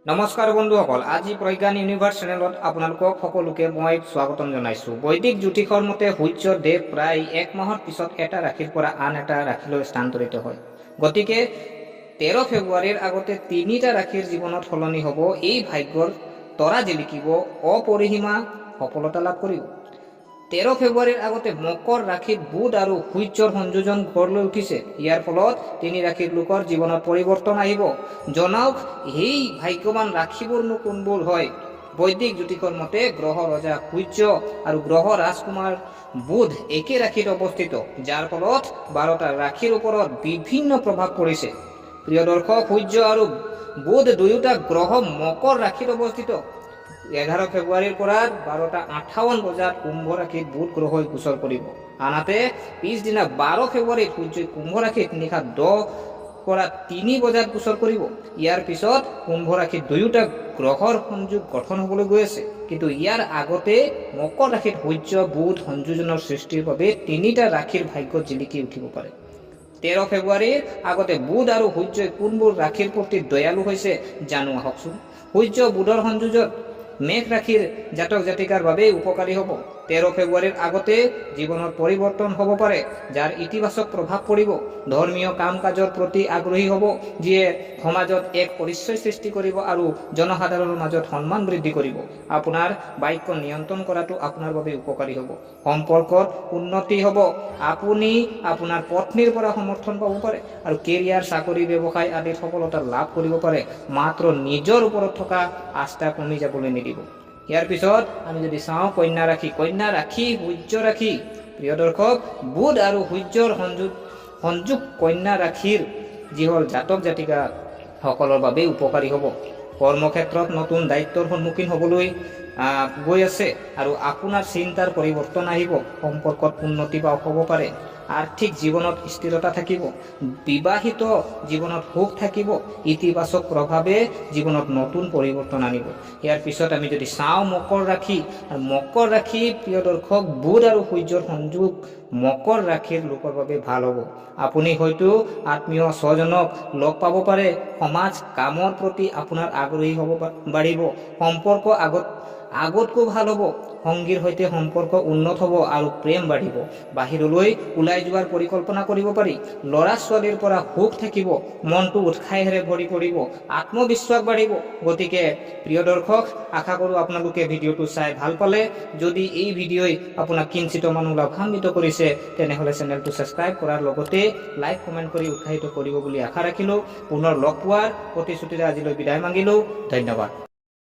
নমস্কাৰ বন্ধুসকল, আজি প্ৰজ্ঞান ইউনিভাৰ্ছ চেনেলত আপোনালোকক সকলোকে মই স্বাগতম জনাইছোঁ। বৈদিক জ্যোতিষৰ মতে সূৰ্যৰ দেহ প্ৰায় এক মাহৰ পিছত এটা ৰাশিৰ পৰা আন এটা ৰাশিলৈ স্থানান্তৰিত হয়। গতিকে 13 ফেব্ৰুৱাৰীৰ আগতে তিনিটা ৰাশিৰ জীৱনত সলনি হ'ব। এই ভাগ্যৰ তৰা জিলিকিব, অপৰিসীমা সফলতা লাভ কৰিব। 13 ফেব্ৰুৱাৰীৰ আগতে মকৰ ৰাশিত বুধ আৰু সূৰ্যৰ সংযোজন গঢ় লৈ উঠিছে। ইয়াৰ ফলত তিনি ৰাশিৰ লোকৰ জীৱনত পৰিৱৰ্তন আহিব। জনাওক এই ভাগ্যৱান ৰাশিবোৰনো কোনবোৰ হয়। বৈদিক জ্যোতিষৰ মতে গ্ৰহ ৰজা সূৰ্য আৰু গ্ৰহ ৰাজকুমাৰ বুধ একে ৰাশিত অৱস্থিত, যাৰ ফলত 12টা ৰাশিৰ ওপৰত বিভিন্ন প্ৰভাৱ পৰিছে। প্ৰিয় দৰ্শক, সূৰ্য আৰু বুধ দুয়োটা গ্ৰহ মকৰ ৰাশিত অৱস্থিত। 11 ফেব্ৰুৱাৰীৰ পৰা 12:58 বজাত কুম্ভ ৰাশিত বুধ গ্ৰহই গোচৰ কৰিব। আনহাতে পিছদিনা 12 ফেব্ৰুৱাৰীত সূৰ্যই কুম্ভ ৰাশিত নিশা 10 পৰা 3 বজাত গোচৰ কৰিব। ইয়াৰ পিছত কুম্ভ ৰাশিত দুয়োটা গ্ৰহৰ সংযোগ গঠন হ'বলৈ গৈ আছে। কিন্তু ইয়াৰ আগতে মকৰ ৰাশিত সূৰ্য বুধ সংযোজনৰ সৃষ্টিৰ বাবে তিনিটা ৰাশিৰ ভাগ্য জিলিকি উঠিব পাৰে। 13 ফেব্ৰুৱাৰীৰ আগতে বুধ আৰু সূৰ্যই কোনবোৰ ৰাশিৰ প্ৰতি দয়ালু হৈছে জানো আহকচোন। সূৰ্য বুধৰ সংযোজন মেঘ ৰাশিৰ জাতক জাতিকাৰ বাবে উপকাৰী হ'ব। 13 ফেব্ৰুৱাৰীৰ আগতে জীৱনত পৰিৱৰ্তন হ'ব পাৰে, যাৰ ইতিবাচক প্ৰভাৱ পৰিব। ধৰ্মীয় কাম কাজৰ প্ৰতি আগ্ৰহী হ'ব, যিয়ে সমাজত এক পৰিচয় সৃষ্টি কৰিব আৰু জনসাধাৰণৰ মাজত সন্মান বৃদ্ধি কৰিব। আপোনাৰ বাক্য নিয়ন্ত্ৰণ কৰাটো আপোনাৰ বাবে উপকাৰী হ'ব। সম্পৰ্কত উন্নতি হ'ব। আপুনি আপোনাৰ পত্নীৰ পৰা সমৰ্থন পাব পাৰে আৰু কেৰিয়াৰ, চাকৰি, ব্যৱসায় আদিত সফলতা লাভ কৰিব পাৰে। মাত্ৰ নিজৰ ওপৰত থকা আস্থা কমি যাবলৈ নিদিব। ইয়াৰ পিছত আমি যদি চাওঁ কন্যা ৰাশি, সূৰ্য ৰাশি। প্ৰিয় দৰ্শক, বুধ আৰু সূৰ্যৰ সংযোগ কন্যা ৰাশিৰ যিসকল জাতক জাতিকা সকলৰ বাবে উপকাৰী হ'ব। কৰ্মক্ষেত্ৰত নতুন দায়িত্বৰ সন্মুখীন হ'বলৈ গৈ আছে আৰু আপোনাৰ চিন্তাৰ পৰিৱৰ্তন আহিব। সম্পৰ্কত উন্নতি হ'ব পাৰে। আৰ্থিক জীৱনত স্থিৰতা থাকিব। বিবাহিত জীৱনত সুখ থাকিব। ইতিবাচক প্ৰভাৱে জীৱনত নতুন পৰিৱৰ্তন আনিব। ইয়াৰ পিছত আমি যদি চাওঁ মকৰ ৰাশি, প্ৰিয় দৰ্শক, বুধ আৰু সূৰ্যৰ সংযোগ মকৰ ৰাশিৰ লোকৰ বাবে ভাল হ'ব। আপুনি হয়তো আত্মীয় স্বজনক লগ পাব পাৰে। সমাজ কামৰ প্ৰতি আপোনাৰ আগ্ৰহী হ'ব বাঢ়িব। সম্পৰ্ক আগতকৈ ভাল হ'ব। সংগীৰ সৈতে সম্পৰ্ক উন্নত হ'ব আৰু প্ৰেম বাঢ়িব। বাহিৰলৈ ওলাই যোৱাৰ পৰিকল্পনা কৰিব পাৰি। ল'ৰা ছোৱালীৰ পৰা সুখ থাকিব। মনটো উৎসাহেৰে ভৰি পৰিব। আত্মবিশ্বাস বাঢ়িব। গতিকে প্ৰিয় দৰ্শক, আশা কৰোঁ আপোনালোকে ভিডিঅ'টো চাই ভাল পালে। যদি এই ভিডিঅ'ই আপোনাক কিঞ্চিত মানুহ লাভান্বিত কৰিছে, তেনেহ'লে চেনেলটো ছাবস্ক্ৰাইব কৰাৰ লগতে লাইক কমেণ্ট কৰি উৎসাহিত কৰিব বুলি আশা ৰাখিলোঁ। পুনৰ লগ পোৱাৰ প্ৰতিশ্ৰুতিৰে আজিলৈ বিদায় মাগিলোঁ। ধন্যবাদ।